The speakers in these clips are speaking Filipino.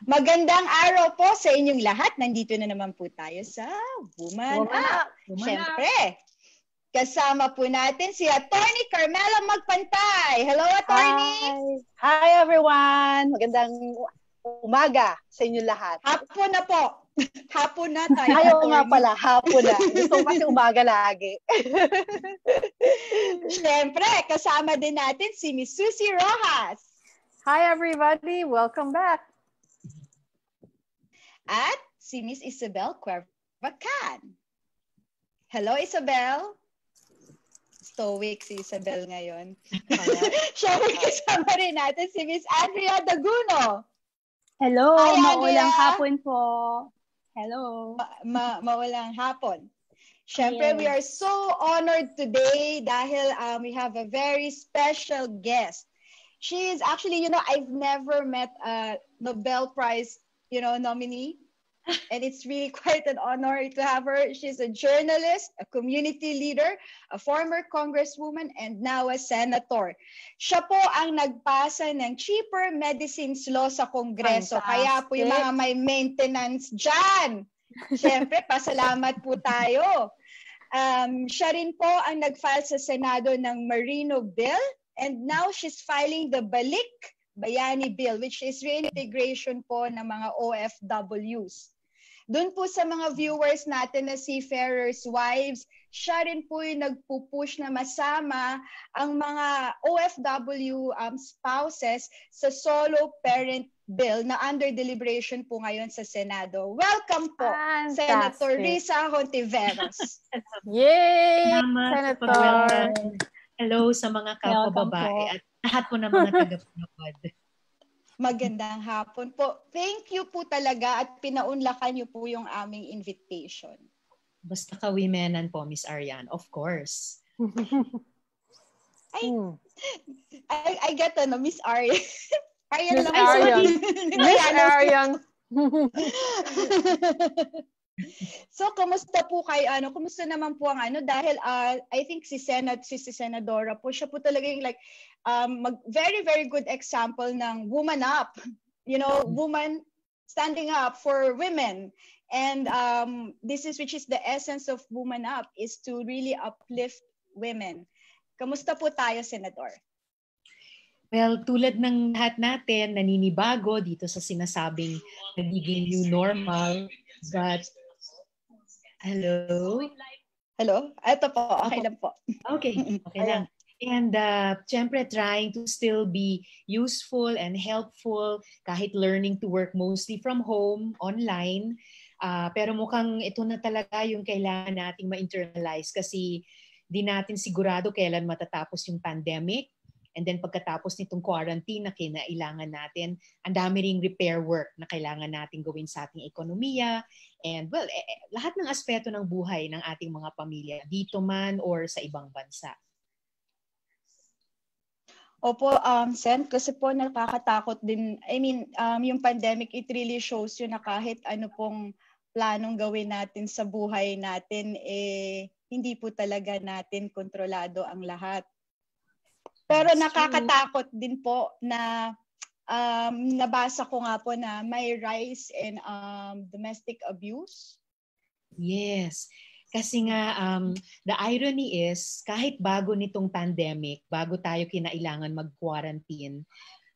Magandang araw po sa inyong lahat. Nandito na naman po tayo sa Woman Up. Siyempre, kasama po natin si Attorney Carmela Magpantay. Hello, Attorney! Hi everyone! Magandang umaga sa inyo lahat. Hapon na po. Hapon na tayo. Ayaw nga pala, hapon na. Gusto ko kasi umaga lagi. Siyempre, kasama din natin si Miss Susie Rojas. Hi everybody! Welcome back! At si Miss Isabel Cuervacan. Hello, Isabel. Stoic si Isabel ngayon. Siyempre, kasama rin natin si Miss Andrea Daguno. Hello, Hi, maulang hapon po. Hello. Maulang hapon. Siyempre, we are so honored today dahil we have a very special guest. She is actually, I've never met a Nobel Prize nominee. And it's really quite an honor to have her. She's a journalist, a community leader, a former congresswoman, and now a senator. Siya po ang nagpasa ng cheaper medicines law sa Kongreso. Fantastic. Kaya po yung mga may maintenance dyan. Siyempre, pasalamat po tayo. Siya rin po ang nag-file sa Senado ng Marino Bill. And now she's filing the Balik Bayani Bill, which is reintegration po ng mga OFWs. Doon po sa mga viewers natin na seafarers' wives, siya rin po yung nagpupush na masama ang mga OFW spouses sa solo parent bill na under deliberation po ngayon sa Senado. Welcome po, Fantastic. Senator Risa Hontiveros. Yay! Salamat Senator! sa welcome. Hello sa mga kapwa-babae at lahat po ng mga taga-panood. Magandang hapon po. Thank you po talaga at pinaunlakan niyo po yung aming invitation. Basta ka-womenan po, Miss Arian. Of course. I get Miss Arian. Arian Miss lang. Arian. Miss Arian. So, kumusta po kayo? Kumusta naman po ang dahil I think si Senadora po, siya po talaga yung very, very good example ng woman up. Woman standing up for women. And which is the essence of woman up, is to really uplift women. Kamusta po tayo, Senador? Well, tulad ng lahat natin, naninibago dito sa sinasabing nagiging new normal. But, hello? Hello? Ito po, okay lang po. Okay lang. And syempre trying to still be useful and helpful kahit learning to work mostly from home, online. Pero mukhang ito na talaga yung kailangan nating ma-internalize kasi di natin sigurado kailan matatapos yung pandemic. And then pagkatapos nitong quarantine na kinailangan natin, ang dami ring repair work na kailangan natin gawin sa ating ekonomiya. And lahat ng aspeto ng buhay ng ating mga pamilya, dito man or sa ibang bansa. Opo, Sen, kasi po nakakatakot din. Yung pandemic, it really shows you na kahit ano pong planong gawin natin sa buhay natin, hindi po talaga natin kontrolado ang lahat. Pero nakakatakot din po na nabasa ko nga po na may rise in domestic abuse. Yes. Kasi nga, the irony is, kahit bago nitong pandemic, bago tayo kinailangan mag-quarantine,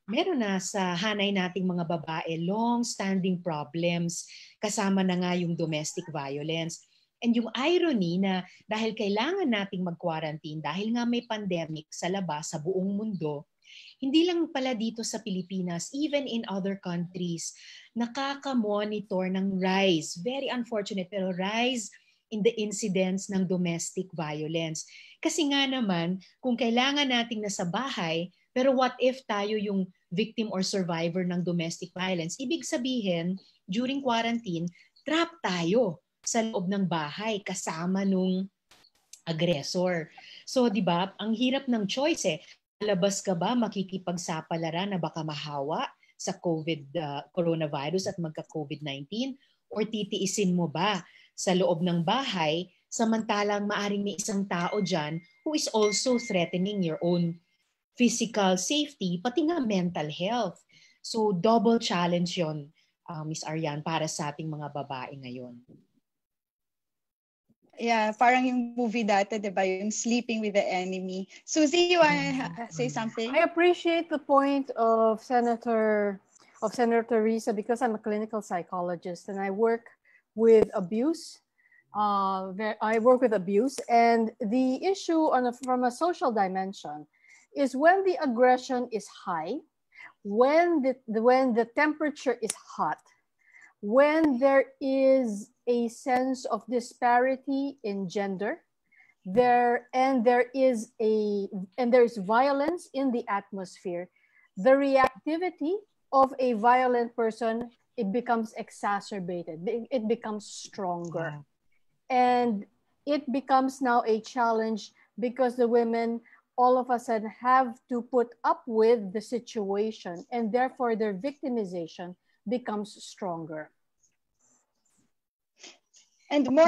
meron na sa hanay nating mga babae long-standing problems, kasama na nga yung domestic violence. And yung irony na dahil kailangan nating mag-quarantine, dahil nga may pandemic sa labas, sa buong mundo, hindi lang pala dito sa Pilipinas, even in other countries, nakaka-monitor ng rise, very unfortunate, pero rise in the incidence ng domestic violence. Kasi nga naman, kung kailangan nating nasa bahay, pero what if tayo yung victim or survivor ng domestic violence? Ibig sabihin, during quarantine, trap tayo sa loob ng bahay kasama nung aggressor. So, di ba, ang hirap ng choice Labas ka ba, makikipagsapalaran na baka mahawa sa coronavirus at magka-COVID-19? Or titiisin mo ba sa loob ng bahay samantalang maaring may isang tao dyan who is also threatening your own physical safety, pati nga mental health. So double challenge yon Miss Ariane, para sa ating mga babae ngayon? Yeah, parang yung movie dati, di ba? Yung Sleeping with the Enemy. Susie, you want to say something? I appreciate the point of Senator Risa, because I'm a clinical psychologist and I work with abuse. I work with abuse, and the issue from a social dimension is when the aggression is high, when the temperature is hot, when there is a sense of disparity in gender, there is violence in the atmosphere, the reactivity of a violent person, it becomes exacerbated, it becomes stronger. And it becomes now a challenge because the women all of a sudden have to put up with the situation, and therefore their victimization becomes stronger. And more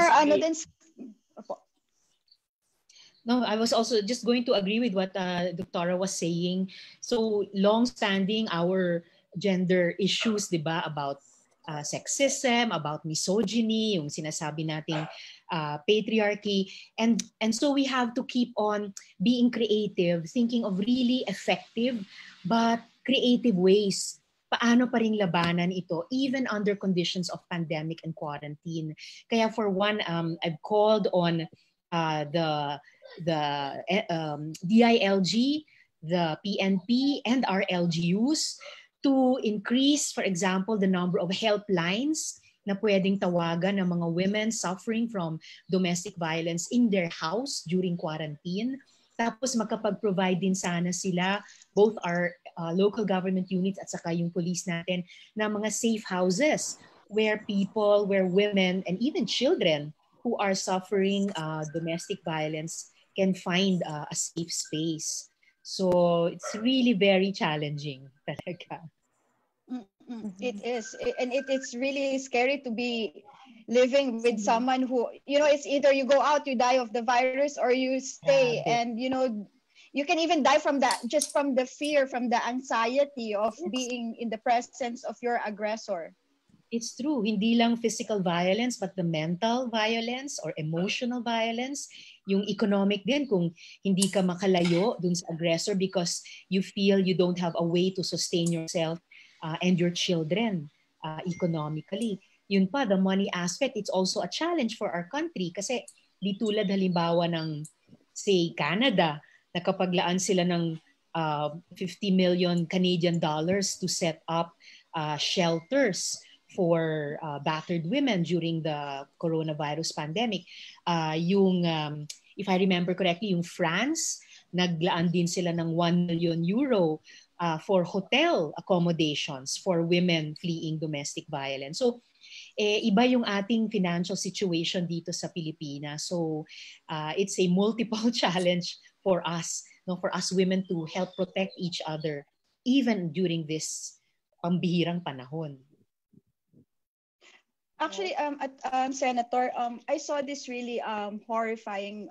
No, I was also just going to agree with what Doctora was saying. So long-standing our gender issues, di ba, about sexism, about misogyny, yung sinasabi nating patriarchy, and so we have to keep on being creative, thinking of really effective but creative ways paano pa rin labanan ito even under conditions of pandemic and quarantine. Kaya for one, I've called on the DILG, the PNP, and our LGUs to increase, for example, the number of helplines na pwedeng tawagan ng mga women suffering from domestic violence in their house during quarantine. Tapos makapag-provide din sana sila, both our local government units at saka yung police natin, na mga safe houses where women, and even children who are suffering domestic violence can find a safe space. So it's really very challenging talaga. It is. And it's really scary to be living with someone who, it's either you go out, you die of the virus, or you stay. And, you can even die from that, just from the fear, from the anxiety of being in the presence of your aggressor. It's true. Hindi lang physical violence, but the mental violence or emotional violence. Yung economic din, kung hindi ka makalayo dun sa aggressor because you feel you don't have a way to sustain yourself and your children economically. Yun pa, the money aspect, it's also a challenge for our country kasi di tulad halimbawa ng, say, Canada, nakapaglaan sila ng 50 million Canadian dollars to set up shelters for battered women during the coronavirus pandemic. If I remember correctly, yung France, naglaan din sila ng 1 million euro for hotel accommodations for women fleeing domestic violence. So, iba yung ating financial situation dito sa Pilipinas. So, it's a multiple challenge for us women to help protect each other even during this pambihirang panahon. Actually, Senator, I saw this really horrifying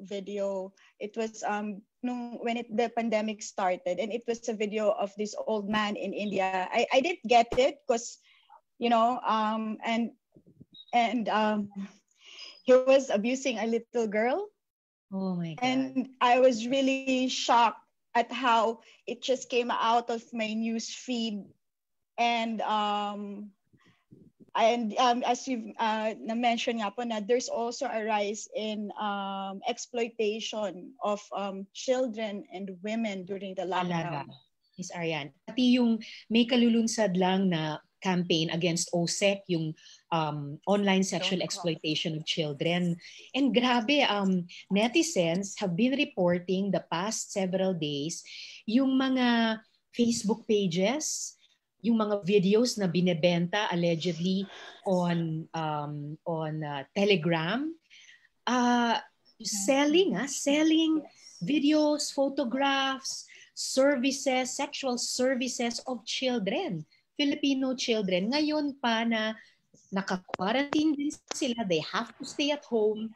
video. It was when the pandemic started, and it was a video of this old man in India. I didn't get it because, and he was abusing a little girl. Oh my God. And I was really shocked at how it just came out of my news feed. And as you've na-mention nga po, na there's also a rise in exploitation of children and women during the lockdown. Miss Ariane, pati yung may kalulunsad lang na campaign against OSEC, yung online sexual exploitation of children. And grabe, netizens have been reporting the past several days yung mga Facebook pages, yung mga videos na binebenta allegedly on Telegram, selling videos, photographs, services, sexual services of children, Filipino children. Ngayon pa na naka-quarantine din sila, they have to stay at home.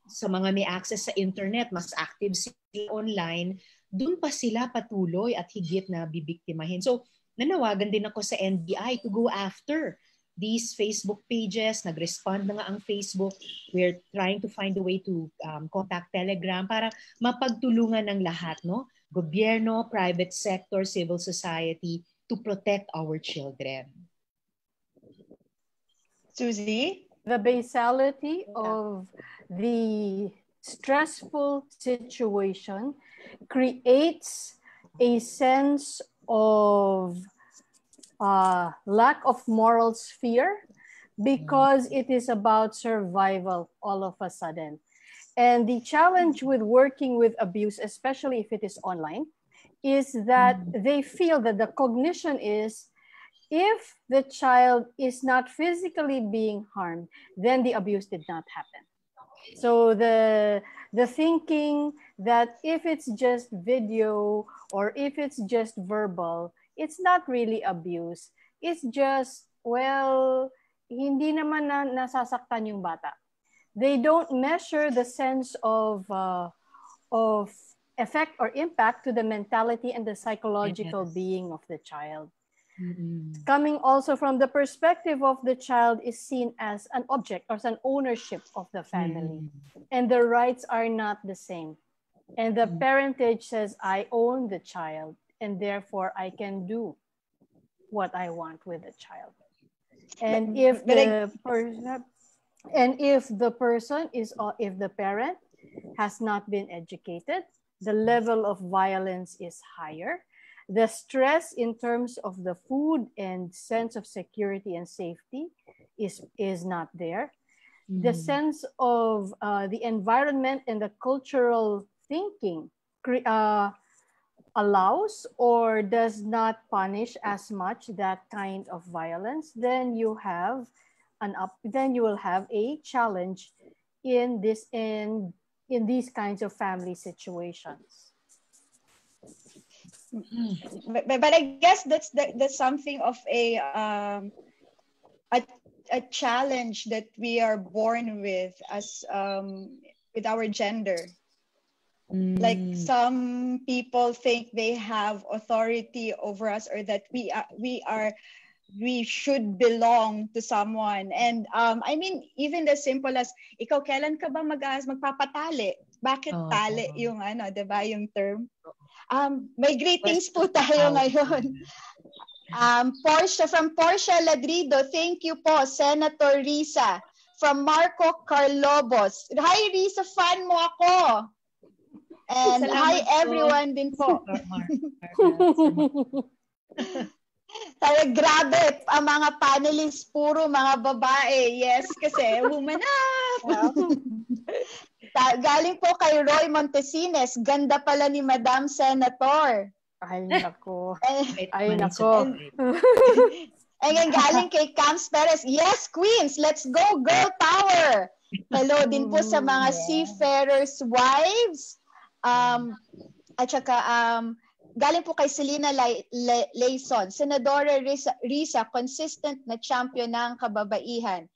Sa mga may access sa internet, mas active sila online, dun pa sila patuloy at higit na bibiktimahin. So, nanawagan din ako sa NBI to go after these Facebook pages, nag-respond na nga ang Facebook. We're trying to find a way to contact Telegram para mapagtulungan ng lahat, no? Gobyerno, private sector, civil society, to protect our children. Susie? The basality of the stressful situation creates a sense of lack of moral sphere because it is about survival all of a sudden. And the challenge with working with abuse, especially if it is online, is that they feel that the cognition is if the child is not physically being harmed, then the abuse did not happen. So the thinking that if it's just video or if it's just verbal, it's not really abuse. It's just, well, hindi naman nasasaktan yung bata. They don't measure the sense of effect or impact to the mentality and the psychological being of the child. Mm-hmm. Coming also from the perspective of the child is seen as an object or as an ownership of the family. And the rights are not the same. And the parentage says, I own the child, and therefore I can do what I want with the child. And if the parent has not been educated, the level of violence is higher. The stress in terms of the food and sense of security and safety is not there. The sense of the environment and the cultural thinking allows or does not punish as much that kind of violence, then you will have a challenge in these kinds of family situations. But I guess that's something of a challenge that we are born with as with our gender. Like some people think they have authority over us, or that we should belong to someone. And I mean, even as simple as, ikaw kailan ka ba magpapatali? Bakit tali yung diba, yung term? May greetings po tayo ngayon. Portia, from Portia Ladrido, thank you po, Senator Risa. From Marco Carlobos, hi Risa, fan mo ako. And hi everyone din po. Tayo, grabe, ang mga panelists, puro mga babae. Yes, kasi woman up. Galing po kay Roy Montesines, ganda pala ni Madam Senator. Ay, nako. Ay, nako. And galing kay Cams Perez, yes, Queens, let's go, girl power. Hello din po sa mga seafarers' wives. At saka, galing po kay Selena Layson, Senadora Risa, consistent na champion ng kababaihan.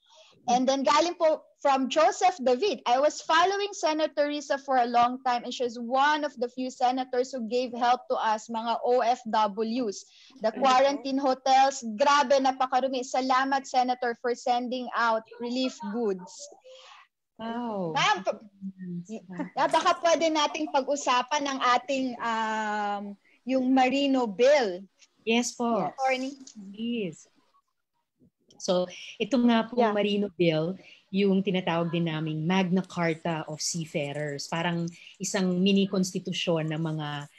And then galing po from Joseph David, I was following Senator Risa for a long time, and she's one of the few senators who gave help to us, mga OFWs. The quarantine hotels, grabe, napakarumi. Salamat, Senator, for sending out relief goods. Wow. Ma'am, baka pwede nating pag-usapan ng ating yung Marino Bill. Yes po. Yes. So, ito nga po Marino Bill, yung tinatawag din naming Magna Carta of Seafarers. Parang isang mini-konstitusyon ng mga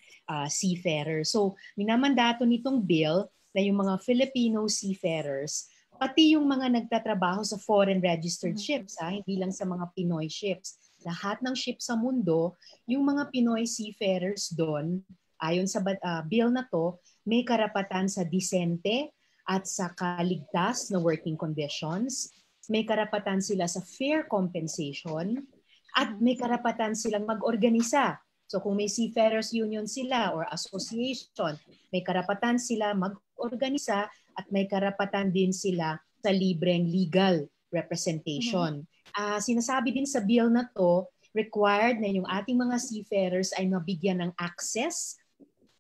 seafarers. So, minamandato nitong bill na yung mga Filipino seafarers, pati yung mga nagtatrabaho sa foreign registered ships, hindi lang sa mga Pinoy ships. Lahat ng ships sa mundo, yung mga Pinoy seafarers doon, ayon sa bill na to, may karapatan sa disente at sa kaligtas na working conditions. May karapatan sila sa fair compensation at may karapatan silang mag-organisa. So kung may seafarers union sila or association, may karapatan sila mag-organisa at may karapatan din sila sa libreng legal representation. Sinasabi din sa bill na to, required na yung ating mga seafarers ay mabigyan ng access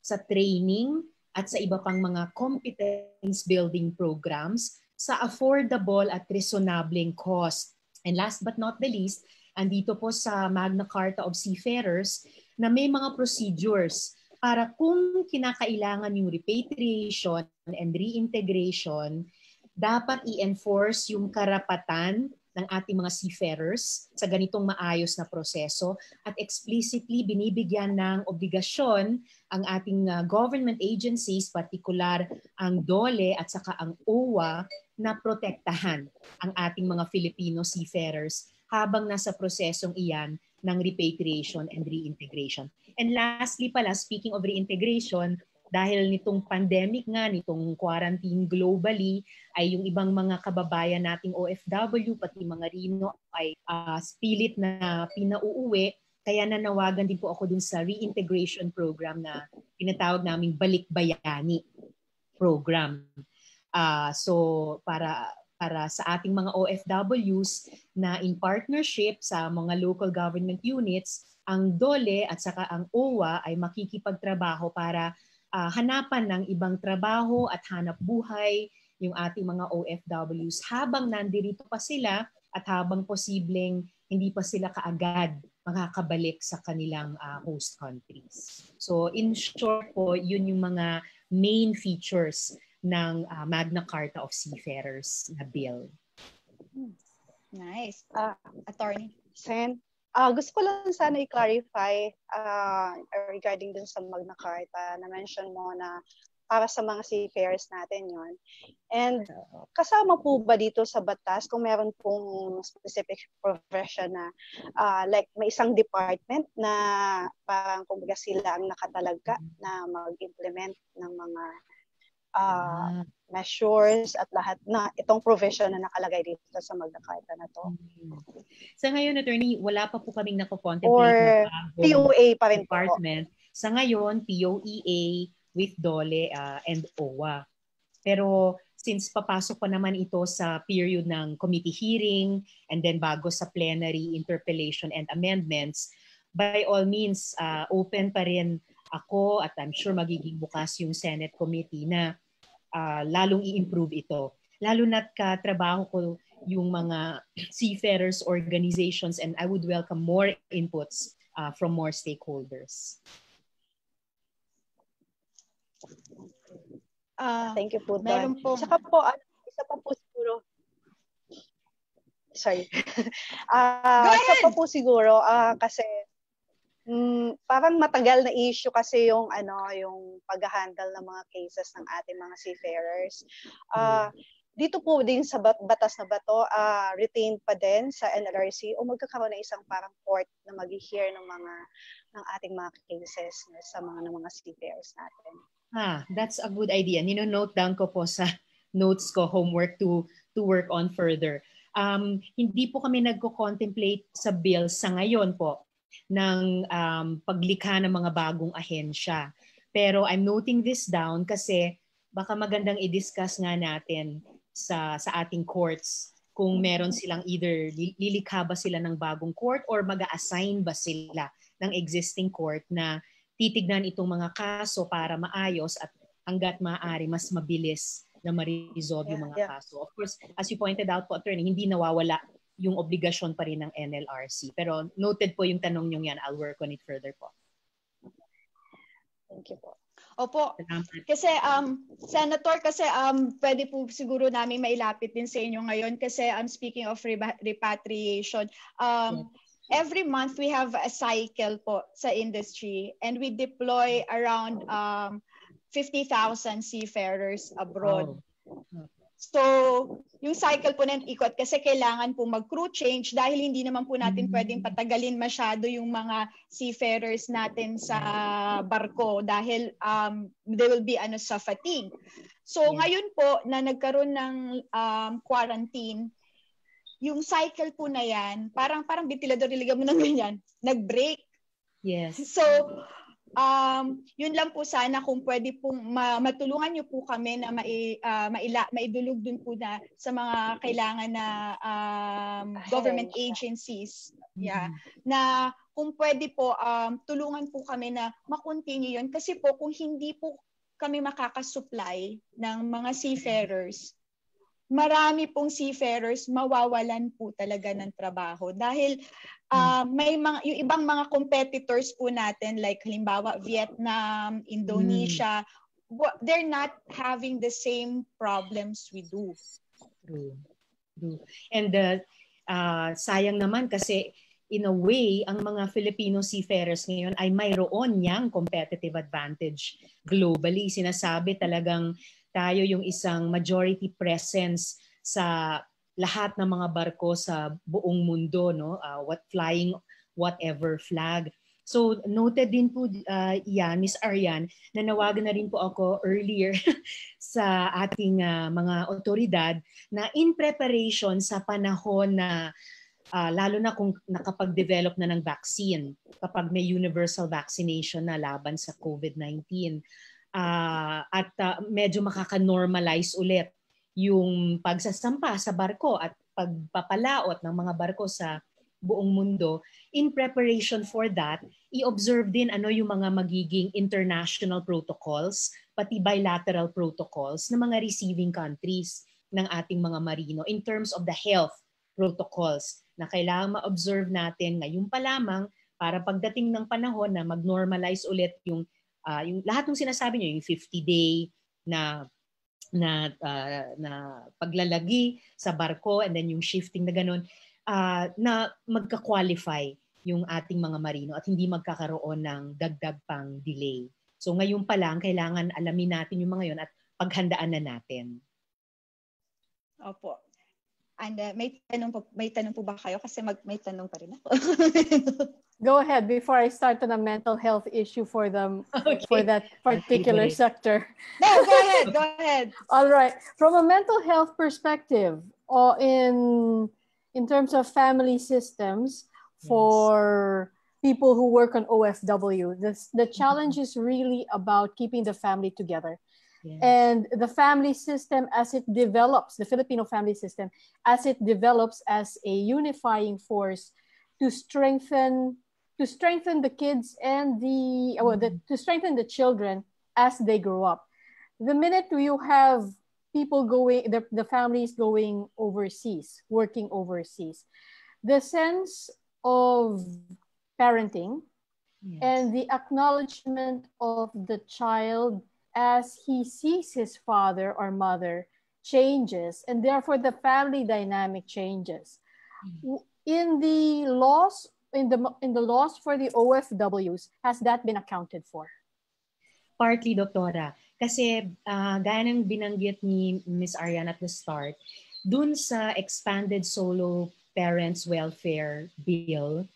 sa training at sa iba pang mga competence building programs sa affordable at reasonabling cost. And last but not the least, andito po sa Magna Carta of Seafarers na may mga procedures para kung kinakailangan yung repatriation and reintegration, dapat i-enforce yung karapatan ng ating mga seafarers sa ganitong maayos na proseso at explicitly binibigyan ng obligasyon ang ating government agencies, partikular ang DOLE at saka ang OWA, na protektahan ang ating mga Filipino seafarers habang nasa prosesong iyan ng repatriation and reintegration. And lastly pala, speaking of reintegration, dahil nitong pandemic nga, nitong quarantine globally, ay yung ibang mga kababayan nating OFW, pati mga Rino, ay pilit na pinauuwi. Kaya nanawagan din po ako dun sa reintegration program na tinatawag naming Balik Bayani program. So para sa ating mga OFWs na in partnership sa mga local government units, ang DOLE at saka ang OWA ay makikipagtrabaho para hanapan ng ibang trabaho at hanap buhay yung ating mga OFWs habang nandirito pa sila at habang posibleng hindi pa sila kaagad makakabalik sa kanilang host countries. So in short po, yun yung mga main features ng Magna Carta of Seafarers na bill. Nice. Attorney. Sen, gusto ko lang sana i-clarify regarding dun sa Magna Carta na mention mo na para sa mga seafarers natin yon. And kasama po ba dito sa batas kung meron pong specific profession na like may isang department na parang kumbaga sila ang nakatalagka na mag-implement ng mga measures at lahat na itong provision na nakalagay dito sa Magna Carta na to? Sa ngayon, attorney, wala pa po kaming nako-contemplate or na POA pa rin department. Po. Sa ngayon, POEA with DOLE and OWA. Pero since papasok pa naman ito sa period ng committee hearing and then bago sa plenary interpellation and amendments, by all means, open pa rin ako at I'm sure magiging bukas yung Senate committee na lalong i-improve ito. Lalo na't katrabaho ko yung mga seafarers organizations and I would welcome more inputs from more stakeholders. Thank you po. Meron po. Saka po, isa pa po siguro. Sorry. Isa pa po siguro kasi parang matagal na issue kasi yung yung pag-handle ng mga cases ng ating mga seafarers. Dito po din sa batas na bato, retained pa din sa NLRC o magkakaroon ng isang parang court na mag-hear ng ating mga cases sa mga seafarers natin. That's a good idea. Nino-note down ko po sa notes ko, homework to work on further. Hindi po kami nagko-contemplate sa bill sa ngayon po ng paglikha ng mga bagong ahensya. Pero I'm noting this down kasi baka magandang i-discuss nga natin sa ating courts kung meron silang either lilikha ba sila ng bagong court or mag-a-assign ba sila ng existing court na titignan itong mga kaso para maayos at hanggat maaari mas mabilis na ma-resolve yung mga kaso. Of course, as you pointed out po, attorney, hindi nawawala yung obligasyon pa rin ng NLRC. Pero noted po yung tanong nyo yan. I'll work on it further po. Thank you po. Opo. Kasi Senator, kasi pwede po siguro namin mailapit din sa inyo ngayon kasi speaking of repatriation, every month we have a cycle po sa industry and we deploy around 50,000 seafarers abroad. So, yung cycle po na ikot kasi kailangan po mag-crew change dahil hindi naman po natin pwedeng patagalin masyado yung mga seafarers natin sa barko dahil they will be sa fatigue. So, ngayon po na nagkaroon ng quarantine, yung cycle po na yan, parang ventilador, niligan mo ng ganyan, nag-break. Yes. So, yun lang po sana kung pwede pong matulungan niyo po kami na maidulog dun po na sa mga kailangan na government agencies. Yeah. Na kung pwede po tulungan po kami na ma-continue yun kasi po kung hindi po kami makakasupply ng mga seafarers, marami pong seafarers mawawalan po talaga ng trabaho dahil may mga yung ibang mga competitors po natin like halimbawa Vietnam, Indonesia, they're not having the same problems we do. True. And sayang naman kasi in a way, ang mga Filipino seafarers ngayon ay mayroon niyang competitive advantage globally. Sinasabi talagang tayo yung isang majority presence sa lahat ng mga barko sa buong mundo, no? Flying whatever flag. So noted din po yan, Miss Arian, nanawagan na rin po ako earlier sa ating mga otoridad na in preparation sa panahon na lalo na kung nakapag-develop na ng vaccine, kapag may universal vaccination na laban sa COVID-19, at medyo makaka-normalize ulit yung pagsasampa sa barko at pagpapalaot ng mga barko sa buong mundo. In preparation for that, i-observe din ano yung mga magiging international protocols, pati bilateral protocols ng mga receiving countries ng ating mga marino in terms of the health protocols na kailangan ma-observe natin ngayon pa lamang para pagdating ng panahon na mag-normalize ulit yung lahat ng sinasabi niyo, yung 50-day na paglalagi sa barko and then yung shifting na ganun, na magka-qualify yung ating mga marino at hindi magkakaroon ng dagdag pang delay. So ngayon pa lang, kailangan alamin natin yung mga yun at paghandaan na natin. Opo. And may tanong po ba kayo? Kasi may tanong pa rin ako. Go ahead before I start on a mental health issue for that particular sector. No, go ahead. All right. From a mental health perspective, in terms of family systems for people who work on OFW, the challenge is really about keeping the family together. Yes. And the family system as it develops, the Filipino family system, as it develops as a unifying force to strengthen the kids and to strengthen the children as they grow up. The minute you have people the families going overseas, working overseas, the sense of parenting and the acknowledgement of the child as he sees his father or mother changes, and therefore the family dynamic changes. In the laws for the OFWs, has that been accounted for? Partly, Doktora. Kasi gaya ng binanggit ni Ms. Arian at the start, dun sa Expanded Solo Parents Welfare Bill,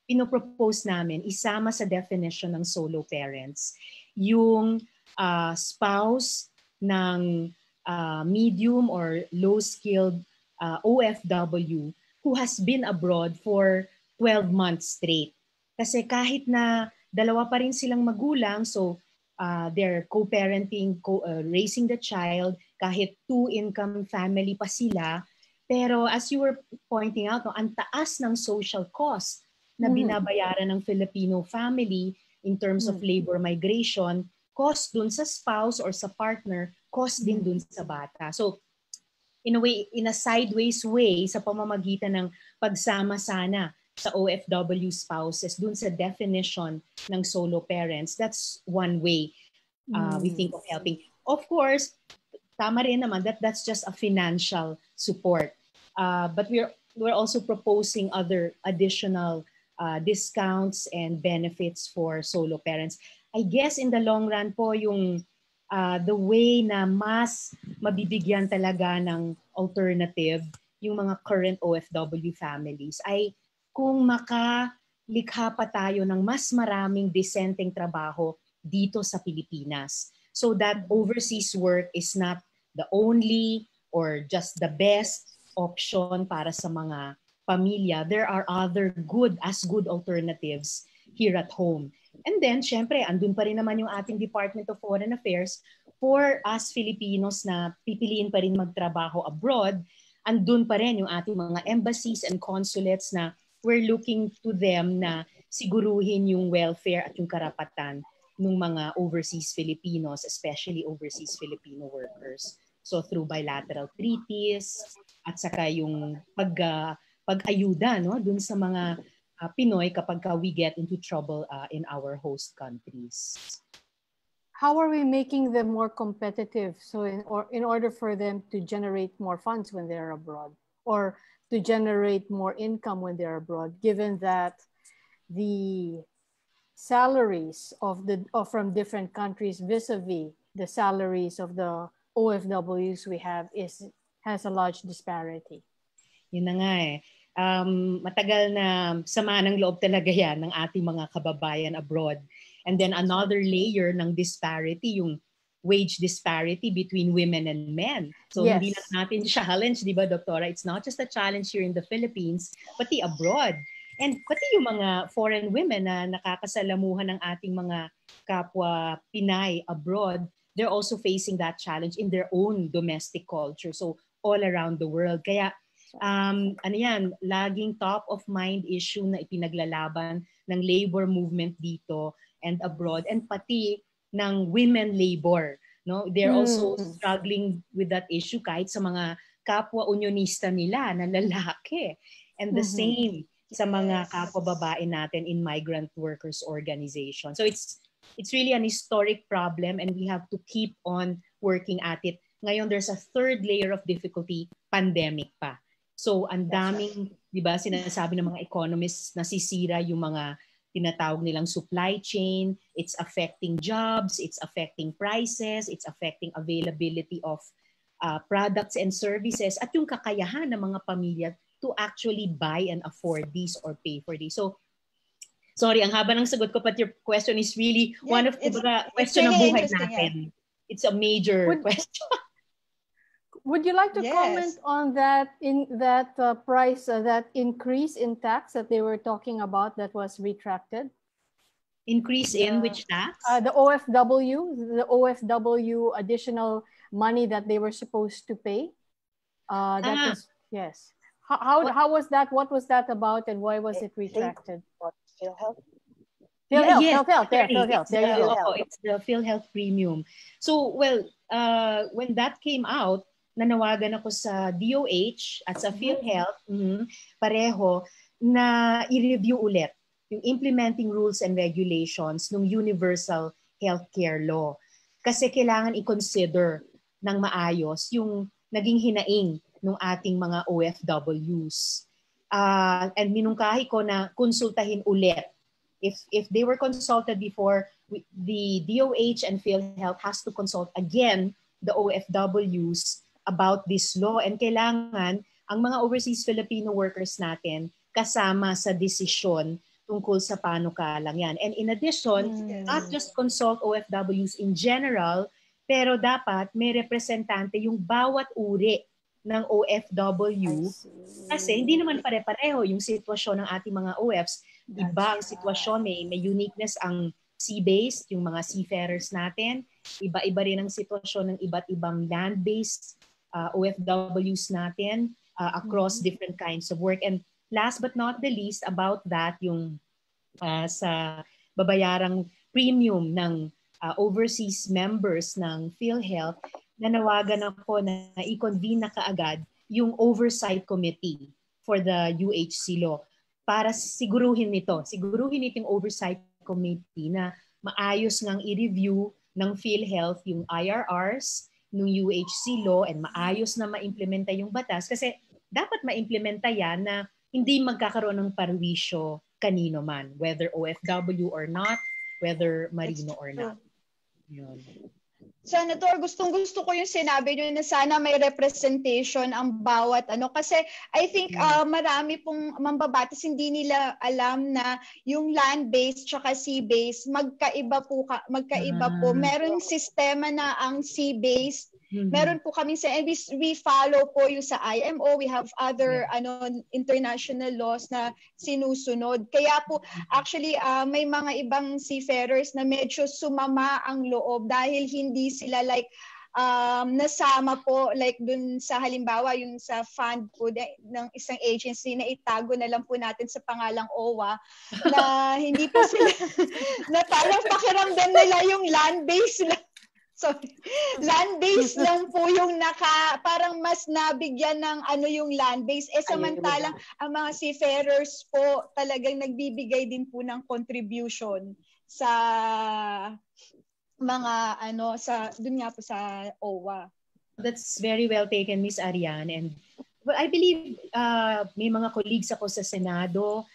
pinopropose namin isama sa definition ng solo parents yung spouse ng medium or low-skilled OFW who has been abroad for 12 months straight. Kasi kahit na dalawa pa rin silang magulang, so they're co-parenting, raising the child, kahit two-income family pa sila, pero as you were pointing out, ang taas ng social cost na binabayaran ng Filipino family in terms of labor migration, cost dun sa spouse or sa partner, cost din dun sa bata. So, in a way, in a sideways way, sa pamamagitan ng pagsama sana sa OFW spouses, dun sa definition ng solo parents, that's one way we think of helping. Of course, tama rin naman that's just a financial support. But we're also proposing other additional discounts and benefits for solo parents. I guess in the long run po yung the way na mas mabibigyan talaga ng alternative yung mga current OFW families ay kung makalikha pa tayo ng mas maraming disenteng trabaho dito sa Pilipinas. So that overseas work is not the only or just the best option para sa mga pamilya. There are other good alternatives here at home. And then, syempre, andun pa rin naman yung ating Department of Foreign Affairs for us Filipinos na pipiliin pa rin magtrabaho abroad. Andun pa rin yung ating mga embassies and consulates na we're looking to them na siguruhin yung welfare at yung karapatan ng mga overseas Filipinos, especially overseas Filipino workers. So through bilateral treaties at saka yung pag-ayuda no dun sa mga Pinoy kapag we get into trouble in our host countries. How are we making them more competitive? So in order for them to generate more funds when they're abroad, or to generate more income when they're abroad, given that the salaries from different countries vis-a-vis the salaries of the OFWs we have has a large disparity. Yun na nga eh. Matagal na sama ng loob talaga yan ng ating mga kababayan abroad. And then another layer ng disparity, yung wage disparity between women and men. So yes. Hindi lang natin challenge, di ba, Doktora? It's not just a challenge here in the Philippines, pati abroad. And pati yung mga foreign women na nakakasalamuhan ng ating mga kapwa Pinay abroad, they're also facing that challenge in their own domestic culture. So all around the world. Kaya ano yan, laging top of mind issue na ipinaglalaban ng labor movement dito and abroad, and pati ng women labor. No? They're also struggling with that issue kahit sa mga kapwa unionista nila na lalaki. And the same sa mga kapwa babae natin in migrant workers organization. So it's really an historic problem and we have to keep on working at it. Ngayon, there's a third layer of difficulty, pandemic pa. So ang daming, di ba, sinasabi ng mga economists, nasisira yung mga tinatawag nilang supply chain, it's affecting jobs, it's affecting prices, it's affecting availability of products and services, at yung kakayahan ng mga pamilya to actually buy and afford these or pay for these. So, sorry, ang haba ng sagot ko, but your question is really one of the question ng buhay natin. It's a major question. Would you like to comment on that price, that increase in tax that they were talking about that was retracted? Increase in which tax? The OFW additional money that they were supposed to pay. Yes. How was that? What was that about, and why was it retracted? PhilHealth. PhilHealth. There you go. It's the PhilHealth premium. So, well, when that came out, nanawagan ako sa DOH at sa PhilHealth, pareho, na i-review ulit yung implementing rules and regulations ng Universal Healthcare Law. Kasi kailangan i-consider ng maayos yung naging hinaing ng ating mga OFWs. And minungkahi ko na konsultahin ulit. If they were consulted before, the DOH and PhilHealth has to consult again the OFWs about this law, and kailangan ang mga overseas Filipino workers natin kasama sa desisyon tungkol sa panukalang yan. And in addition, not just consult OFWs in general, pero dapat may representante yung bawat uri ng OFW kasi hindi naman pare-pareho yung sitwasyon ng ating mga OFs. Iba ang sitwasyon, may uniqueness ang sea-based, yung mga seafarers natin. Iba-iba rin ang sitwasyon ng iba't ibang land-based OFWs natin across different kinds of work. And last but not the least, about that, yung sa babayarang premium ng overseas members ng PhilHealth, nanawagan ako na i-convene na kaagad yung oversight committee for the UHC law para siguruhin itong oversight committee na maayos ngang i-review ng PhilHealth yung IRRs ng UHC law and maayos na maimplementa yung batas kasi dapat maimplementa yan na hindi magkakaroon ng parwisyo kanino man, whether OFW or not, whether marino or not. Yun. Senator, gustong-gusto ko yung sinabi niyo na sana may representation ang bawat kasi I think marami pong mambabatas hindi nila alam na yung land-based tsaka sea-based magkaiba po. Meron sistema na ang sea-based. Meron po kami we follow po yung sa IMO, we have other international laws na sinusunod. Kaya po actually may mga ibang seafarers na medyo sumama ang loob dahil hindi sila nasama po dun sa halimbawa yung sa fund po ng isang agency na itago na lang po natin sa pangalang OWA na hindi po sila na parang pakiramdam nila yung land-based Sorry. Land-based lang po yung parang mas nabigyan ng yung land-based. Samantalang ang mga seafarers po talagang nagbibigay din po ng contribution sa mga dun nga po sa OWA. That's very well taken, Miss Ariane. And I believe may mga colleagues ako sa Senado,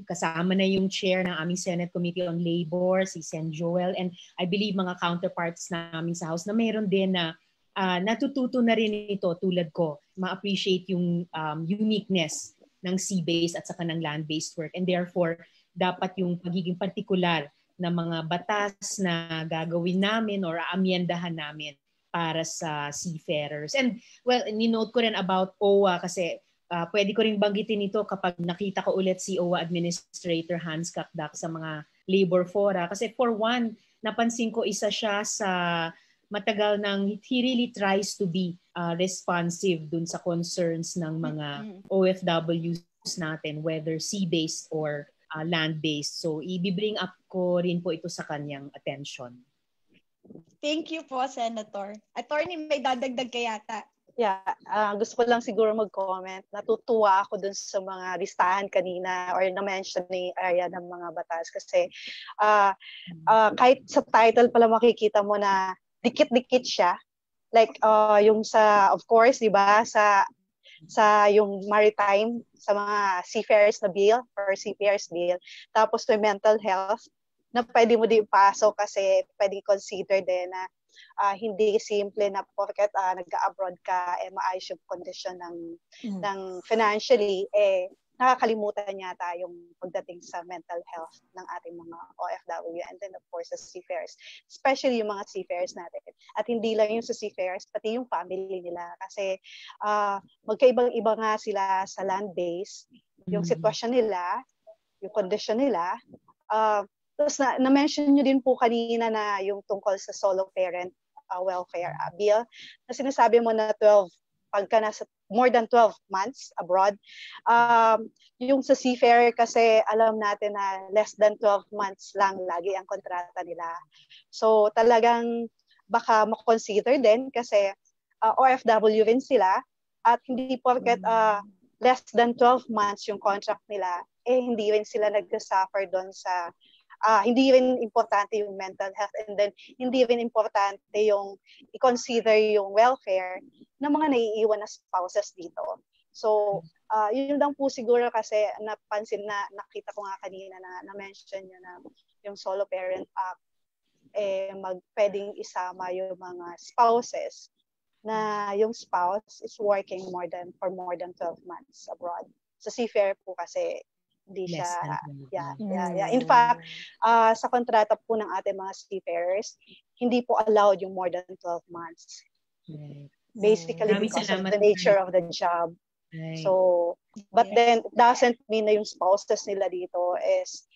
kasama na yung chair ng aming Senate Committee on Labor, si Sen Joel, and I believe mga counterparts namin sa House na mayroon din na natututo na rin ito tulad ko, ma-appreciate yung uniqueness ng sea-based at saka ng land-based work. And therefore, dapat yung pagiging partikular na mga batas na gagawin namin or aamyendahan namin para sa seafarers. And well, ni-note ko rin about OWA kasi pwede ko rin banggitin ito kapag nakita ko ulit si OWA Administrator Hans Kakdak sa mga labor fora. Kasi for one, napansin ko isa siya sa matagal nang he really tries to be responsive dun sa concerns ng mga OFWs natin, whether sea-based or land-based. So, i-bring up ko rin po ito sa kanyang attention. Thank you po, Senator. Attorney, may dadagdag ka yata. Yeah, gusto ko lang siguro mag-comment. Natutuwa ako dun sa mga listahan kanina or na-mention ni Arya ng mga batas kasi kahit sa title pala makikita mo na dikit-dikit siya. Like yung sa, of course, di ba, sa yung maritime, sa mga seafarers na bill or seafarers bill. Tapos may mental health na pwede mo din ipasok kasi pwede consider din na hindi simple na porket nag-abroad ka maayos yung condition ng financially nakakalimutan yata yung pagdating sa mental health ng ating mga OFW and then of course sa seafarers, especially yung mga seafarers natin. At hindi lang yung sa seafarers, pati yung family nila kasi magkaibang-iba nga sila sa land-based, yung sitwasyon nila, yung condition nila. Tapos na-mention nyo din po kanina na yung tungkol sa solo parent welfare bill na sinasabi mo na pagka nasa more than 12 months abroad. Yung sa seafarer kasi alam natin na less than 12 months lang lagi ang kontrata nila. So talagang baka makonsider din kasi OFW rin sila at hindi porket less than 12 months yung contract nila, hindi rin sila nag-suffer doon sa hindi rin importante yung mental health and then hindi rin importante yung i-consider yung welfare ng mga naiiwan na spouses dito. So, yun lang po siguro kasi napansin na nakita ko nga kanina na mention nyo na yung Solo Parent Act pwedeng isama yung mga spouses na yung spouse is working for more than 12 months abroad. Sa seafarer po kasi hindi siya, In fact, sa kontrata po ng ating mga seafarers, hindi po allowed yung more than 12 months. Basically, because of the nature of the job. So, but then, it doesn't mean na yung spouses nila dito is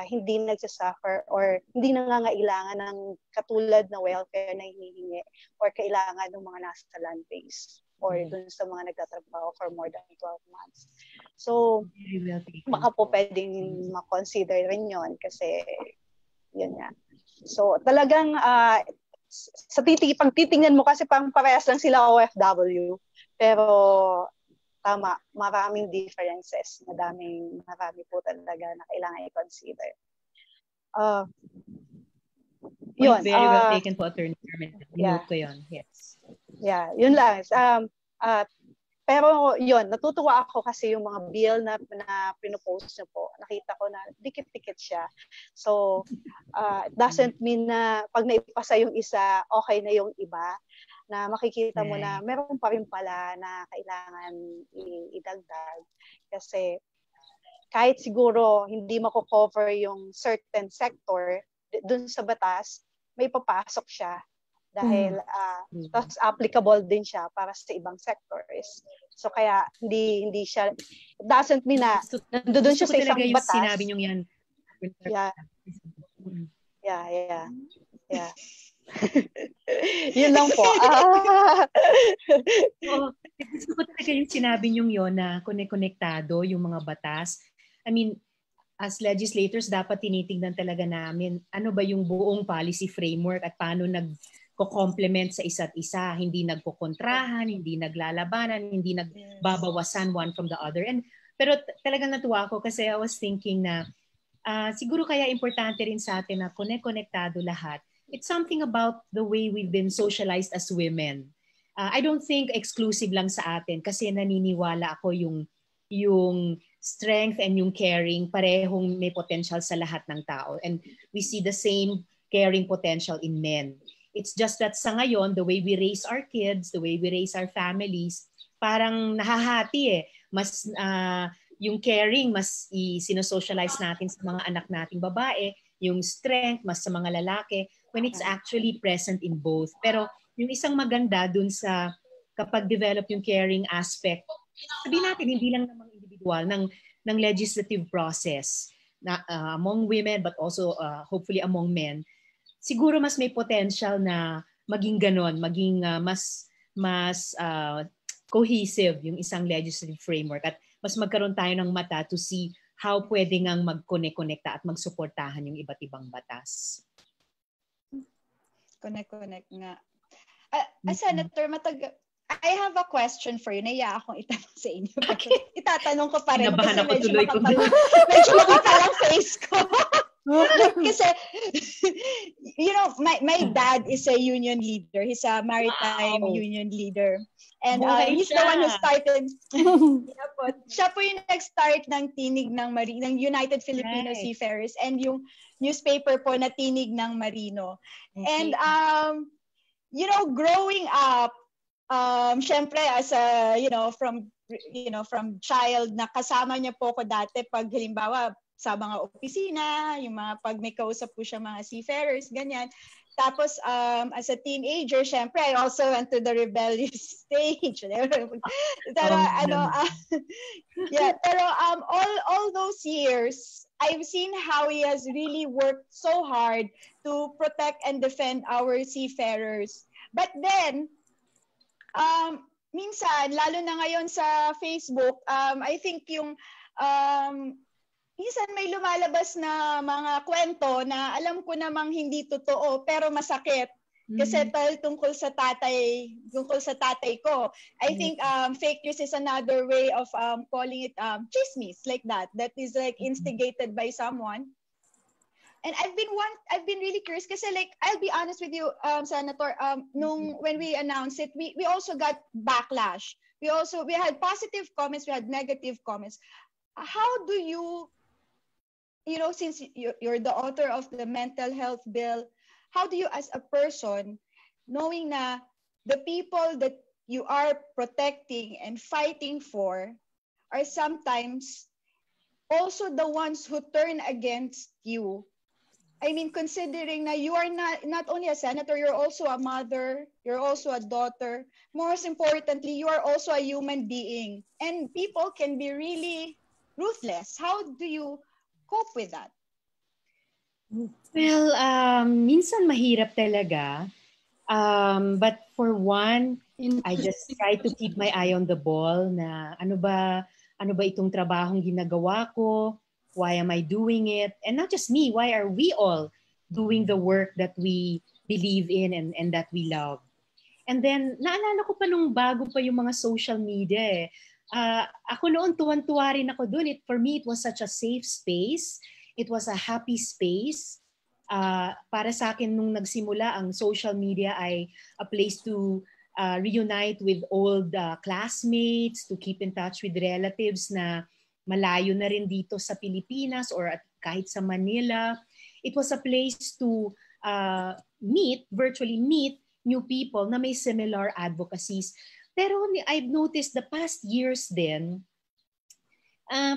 hindi nagsasuffer or hindi nangangailangan ng katulad na welfare na hinihingi or kailangan ng mga nasa land base or dun sa mga nagtatrabaho for more than 12 months. So, baka po pwedeng ma-consider rin yun kasi yun nga. So, talagang pag titingnan mo kasi pang parehas lang sila OFW, pero tama, maraming differences. Marami po talaga na kailangan i-consider. Yun. Very well taken po, Attorney Carmen. Note ko yun. Yes. Yeah, yun lang. Pero yun, natutuwa ako kasi yung mga bill na pinopost niyo po, nakita ko na dikit-dikit siya. So, it doesn't mean na pag naipasa yung isa, okay na yung iba. Na makikita mo na meron pa rin pala na kailangan idagdag. Kasi kahit siguro hindi mako-cover yung certain sector, dun sa batas, may papasok siya. Dahil tapos applicable din siya para sa ibang sectors. So kaya hindi siya, it doesn't mean na nandoon siya sa isang batas. Sinabi niyo yan. Yeah. Yun lang po. Gusto ko talaga yung sinabi niyo yun na konektado yung mga batas. I mean, as legislators, dapat tinitingnan talaga namin ano ba yung buong policy framework at paano nagko-complement sa isa't isa. Hindi nagkokontrahan, hindi naglalabanan, hindi nagbabawasan one from the other. Pero talagang natuwa ako kasi I was thinking na siguro kaya importante rin sa atin na konektado lahat. It's something about the way we've been socialized as women. I don't think exclusive lang sa atin kasi naniniwala ako yung strength and yung caring parehong may potential sa lahat ng tao. And we see the same caring potential in men. It's just that sa ngayon, the way we raise our kids, the way we raise our families, parang nahahati eh. Mas yung caring, mas sinosocialize natin sa mga anak nating babae, yung strength, mas sa mga lalaki, when it's actually present in both. Pero yung isang maganda dun sa kapag develop yung caring aspect, sabihin natin, hindi lang namang individual, ng legislative process na, among women but also hopefully among men, siguro mas may potential na maging ganon, maging mas cohesive yung isang legislative framework at mas magkaroon tayo ng mata to see how pwede ngang mag-connect-connecta at magsuportahan yung iba't ibang batas. Connect nga. Senator, I have a question for you. Naiya akong itanong sa inyo. Okay. Itatanong ko pa rin. Nabahan ako tuloy ko. Medyo makapal ang face ko. Kasi, my dad is a union leader. He's a maritime union leader. And he's the one who started, siya po yung nag-start ng Tinig ng United Filipino Seafarers and yung newspaper po na Tinig ng Marino. Okay. And, growing up, syempre as a, from child na kasama niya po ko dati pag halimbawa sa mga opisina, yung mga pag may kausap po siya mga seafarers, ganyan. Tapos as a teenager, syempre I also went to the rebellious stage. Pero pero all those years, I've seen how he has really worked so hard to protect and defend our seafarers. But then, minsan, lalo na ngayon sa Facebook, I think yung minsan may lumalabas na mga kwento na alam ko namang hindi totoo pero masakit. Kasi tungkol sa tatay ko. I think fake news is another way of calling it chismis like that. That is like instigated by someone. And I've been really curious kasi like I'll be honest with you, Senator, when we announced it, we also got backlash. We had positive comments, we had negative comments. How do you since you're the author of the mental health bill, how do you as a person, knowing na the people that you are protecting and fighting for are sometimes also the ones who turn against you? I mean, considering na you are not only a senator, you're also a mother, you're also a daughter. Most importantly, you are also a human being. And people can be really ruthless. How do you cope with that? Well, minsan mahirap talaga. But for one, I just try to keep my eye on the ball na ano ba itong trabahong ginagawa ko? Why am I doing it? And not just me, why are we all doing the work that we believe in and that we love? And then, naalala ko pa nung bago pa yung mga social media eh. Ako noon, tuwan-tuwa rin ako dun. For me, it was such a safe space. It was a happy space. Para sa akin, nung nagsimula, ang social media ay a place to reunite with old classmates, to keep in touch with relatives na malayo na rin dito sa Pilipinas or kahit sa Manila. It was a place to virtually meet new people na may similar advocacies. Pero I've noticed the past years din,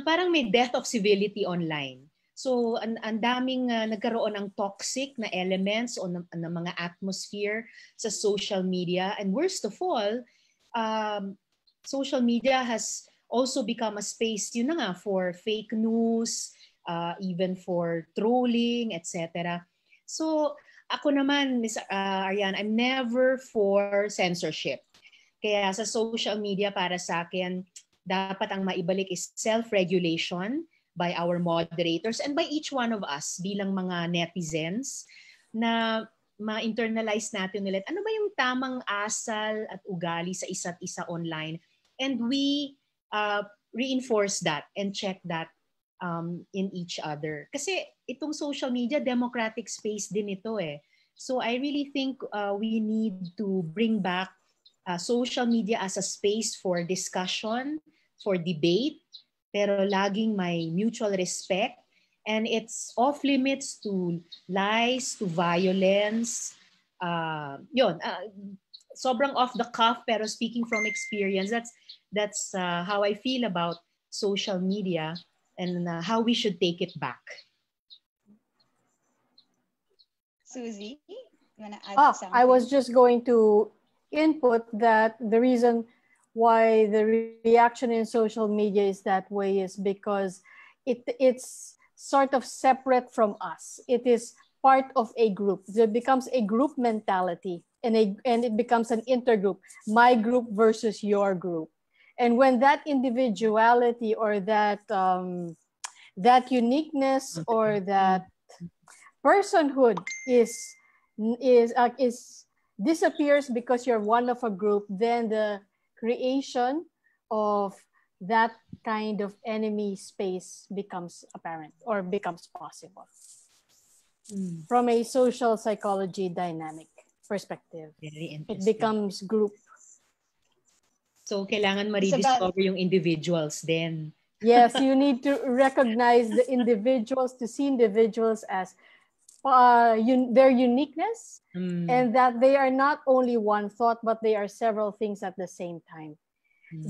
parang may death of civility online. So ang daming nagkaroon ng toxic na elements o ng mga atmosphere sa social media. And worst of all, social media has also become a space, yun na nga, for fake news, even for trolling, etc. So, ako naman, Ms. Arian, I'm never for censorship. Kaya sa social media, para sa akin, dapat ang maibalik is self-regulation, by our moderators and by each one of us bilang mga netizens na ma-internalize natin ulit ano ba yung tamang asal at ugali sa isa't isa online, and we reinforce that and check that in each other. Kasi itong social media, democratic space din ito eh. So I really think we need to bring back social media as a space for discussion, for debate, pero laging may mutual respect. And it's off limits to lies, to violence. Sobrang off the cuff, pero speaking from experience, that's how I feel about social media and how we should take it back. Susie, you want to add something? I was just going to input that the reason why the reaction in social media is that way is because it's sort of separate from us. It is part of a group. It becomes a group mentality, and it becomes an intergroup, my group versus your group. And when that individuality or that uniqueness or that personhood is disappears because you're one of a group, then the creation of that kind of enemy space becomes apparent or becomes possible from a social psychology dynamic perspective. Very it becomes group. So kailangan ma-rediscover yung individuals then. Yes, you need to recognize the individuals, to see individuals as their uniqueness, and that they are not only one thought, but they are several things at the same time.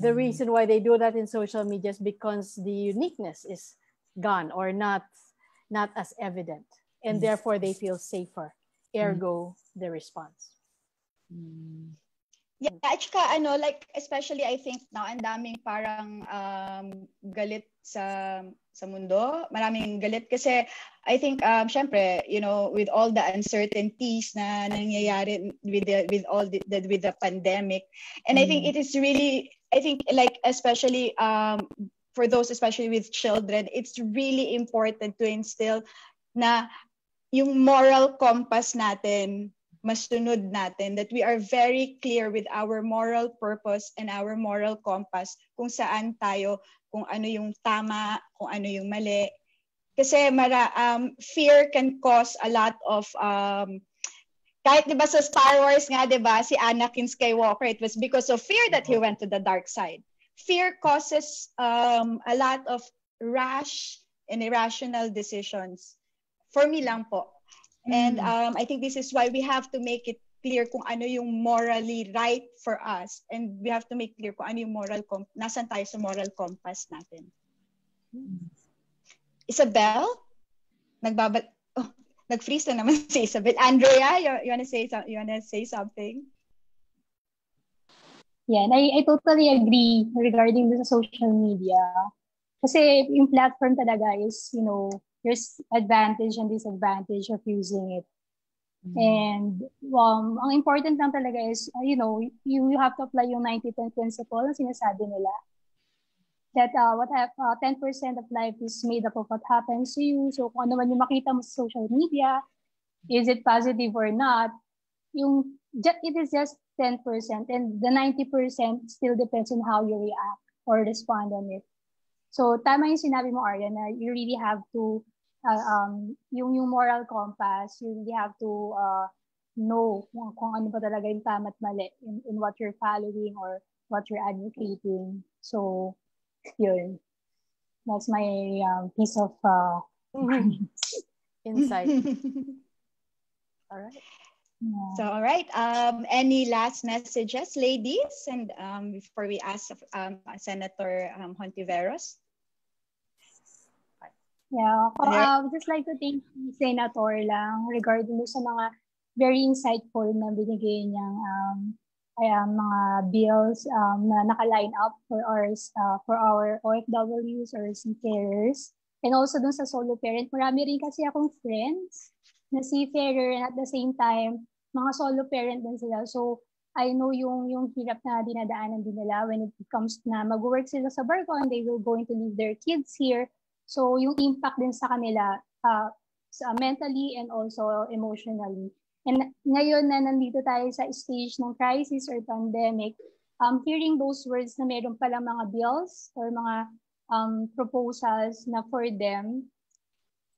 The reason why they do that in social media is because the uniqueness is gone or not as evident, and therefore they feel safer. Ergo, the response. Yeah, at saka like especially I think now ang daming parang galit sa mundo. Maraming galit kasi I think syempre, with all the uncertainties na nangyayari with the pandemic, and I think it is really, I think like especially for those especially with children, it's really important to instill na yung moral compass natin, masunod natin, that we are very clear with our moral purpose and our moral compass kung saan tayo, kung ano yung tama, kung ano yung mali. Kasi fear can cause a lot of kahit 'di ba sa Star Wars nga 'di ba si Anakin Skywalker, it was because of fear that he went to the dark side. Fear causes a lot of rash and irrational decisions. For me lang po. And I think this is why we have to make it clear kung ano yung morally right for us, and we have to make clear kung ano yung nasan tayo sa moral compass natin. Isabel, nag-freeze na naman si Isabel. Andrea, you wanna say something? Yeah, I totally agree regarding the social media. Kasi yung platform talaga is, there's advantage and disadvantage of using it. And ang important lang talaga is, you have to apply yung 90-10 principle na sinasabi nila. That 10% of life is made up of what happens to you. So kung ano man yung makita mo sa social media, is it positive or not, it is just 10%. And the 90% still depends on how you react or respond on it. So tama yung sinabi mo, Arya, na you really have to yung moral compass, you really have to know kung ano ba talaga yung tama at mali in what you're following or what you're advocating. So, yun. That's my piece of insight. All right. Yeah. So, all right. Any last messages, ladies? And before we ask Senator Hontiveros? Yeah, I would just like to thank Senator lang regarding sa mga very insightful na binigay niyang mga bills na naka-line up for our OFWs or seafarers, and also dun sa solo parent. Marami rin kasi akong friends na seafarer, and at the same time mga solo parent din sila. So I know yung hirap na dinadaanan din nila when it comes na mag-work sila sa barko and they will going to leave their kids here. So yung impact din sa kanila, mentally and also emotionally. And ngayon na nandito tayo sa stage ng crisis or pandemic, hearing those words na meron palang mga bills or mga proposals na for them,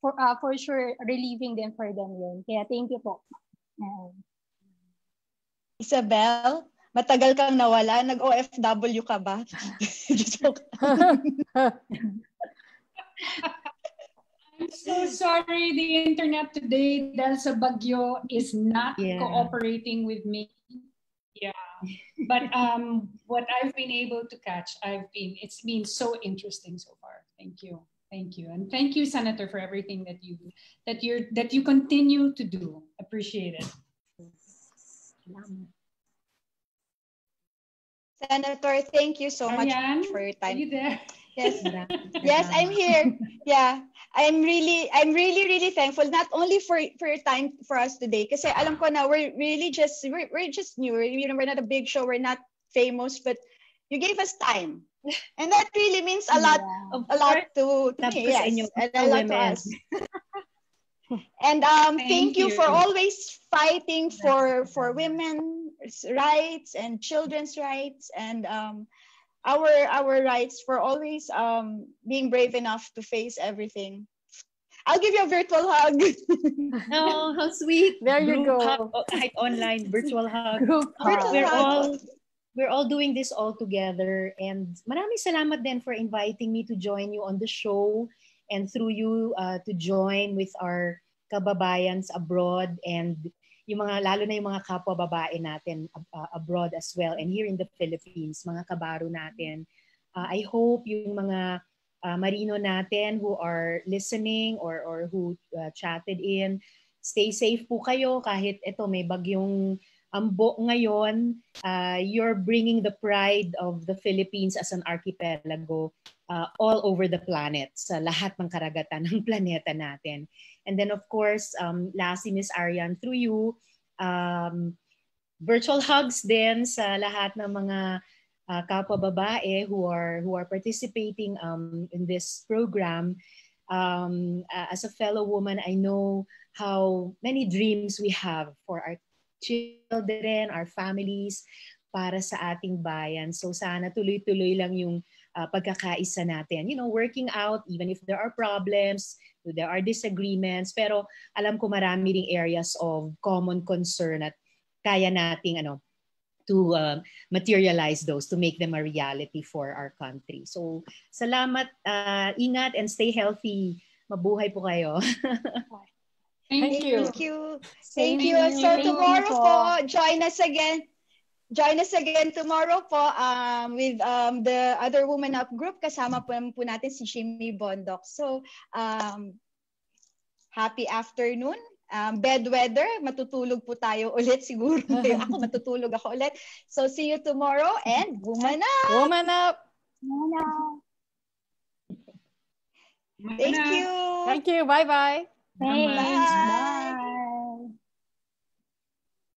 for sure, relieving them for them yun. Kaya thank you po. Isabel, matagal kang nawala. Nag-OFW ka ba? I'm so sorry. The internet today, dahil sa bagyo, is not cooperating with me. Yeah. But what I've been able to catch, it's been so interesting so far. Thank you. Thank you. And thank you, Senator, for everything that you continue to do. Appreciate it. Senator, thank you so much for your time. Are you there? Yes. Yes, I'm here. Yeah. I'm really thankful, not only for your time for us today, kasi alam ko na we're just new. We're not a big show, we're not famous, but you gave us time. And that really means a lot to us. And thank you for always fighting for women's rights and children's rights, and our rights, for always being brave enough to face everything. I'll give you a virtual hug. Oh, how sweet. There you go. Hug, kahit online, virtual hug. We're all doing this all together. And maraming salamat din for inviting me to join you on the show, and through you to join with our kababayans abroad, and yung mga, lalo na yung mga kapwa babae natin abroad as well, and here in the Philippines, mga kabaro natin. I hope yung mga marino natin who are listening or who chatted in, stay safe po kayo kahit ito may bagyong Ambo ngayon. You're bringing the pride of the Philippines as an archipelago all over the planet, sa lahat ng karagatan ng planeta natin. And then of course, lastly, Ms. Arian, through you, virtual hugs din sa lahat ng mga kapwa babae who are participating in this program. As a fellow woman, I know how many dreams we have for our children, our families, para sa ating bayan. So sana tuloy-tuloy lang yung pagkakaisa natin. You know, working out, even if there are problems, there are disagreements, pero alam ko marami ring areas of common concern at kaya nating to materialize those, to make them a reality for our country. So salamat, ingat and stay healthy. Mabuhay po kayo. Thank you. Thank you. So tomorrow po, join us again tomorrow po with the Other Woman Up group. Kasama po natin si Jimmy Bondoc. So happy afternoon. Bed weather, matutulog po tayo ulit siguro. Ako matutulog ako ulit. So see you tomorrow, and woman up! Woman up! Woman up! Thank you! Thank you. Bye-bye. Thanks. Bye.